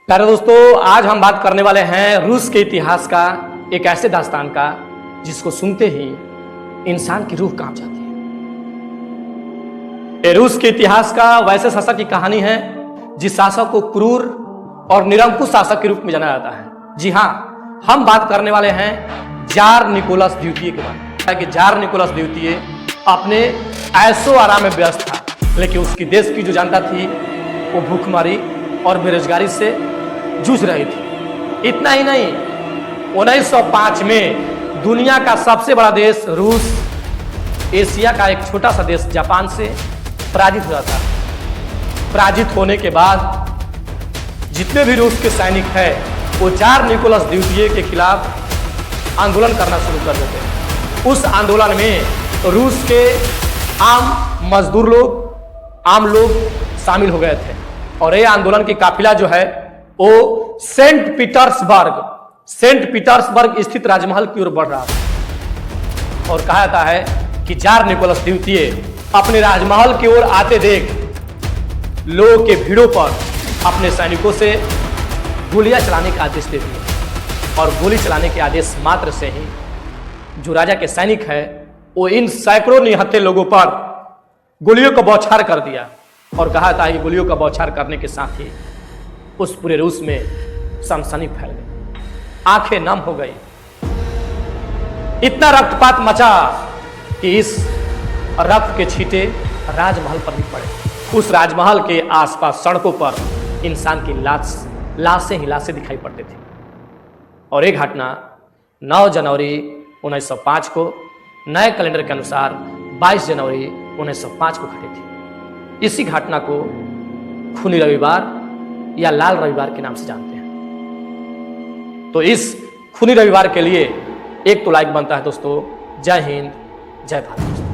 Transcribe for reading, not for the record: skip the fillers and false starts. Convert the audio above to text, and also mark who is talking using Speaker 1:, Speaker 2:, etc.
Speaker 1: प्यारे दोस्तों, आज हम बात करने वाले हैं रूस के इतिहास का, एक ऐसे दास्तान का जिसको सुनते ही इंसान की रूह कांप जाती है। ये रूस के इतिहास का वैसे शासक की कहानी है जिस शासक को क्रूर और निरंकुश शासक के रूप में जाना जाता है। जी हाँ, हम बात करने वाले हैं जार निकोलस द्वितीय के बारे में। कि जार निकोलस द्वितीय अपने ऐशो आराम में व्यस्त था, लेकिन उसकी देश की जो जनता थी वो भूखमरी और बेरोजगारी से जूझ रही थी। इतना ही नहीं, 1905 में दुनिया का सबसे बड़ा देश रूस एशिया का एक छोटा सा देश जापान से पराजित हो जाता है। पराजित होने के बाद जितने भी रूस के सैनिक हैं वो जार निकोलस द्वितीय के खिलाफ आंदोलन करना शुरू कर देते हैं। उस आंदोलन में रूस के आम मजदूर लोग, आम लोग शामिल हो गए थे और ये आंदोलन की काफिला जो है वो सेंट पीटर्सबर्ग स्थित राजमहल की ओर बढ़ रहा था। और कहा जाता है कि जार निकोलस द्वितीय अपने राजमहल की ओर आते देख लोगों के भीड़ों पर अपने सैनिकों से गोलियां चलाने का आदेश दे दिया। और गोली चलाने के आदेश मात्र से ही जो राजा के सैनिक है वो इन सैकड़ों निहत्थे लोगों पर गोलियों का बौछार कर दिया। और कहा था कि गोलियों का बौछार करने के साथ ही उस पूरे रूस में सनसनी फैल गई, आंखें नम हो गई। इतना रक्तपात मचा कि इस रक्त के छींटे राजमहल पर भी पड़े। उस राजमहल के आसपास सड़कों पर इंसान की लाशें ही लाशें दिखाई पड़ती थी। और एक घटना 9 जनवरी 1905 को नए कैलेंडर के अनुसार 22 जनवरी 1905 को घटी थी। इसी घटना को खूनी रविवार या लाल रविवार के नाम से जानते हैं। तो इस खूनी रविवार के लिए एक तो लाइक बनता है दोस्तों। जय हिंद, जय भारत।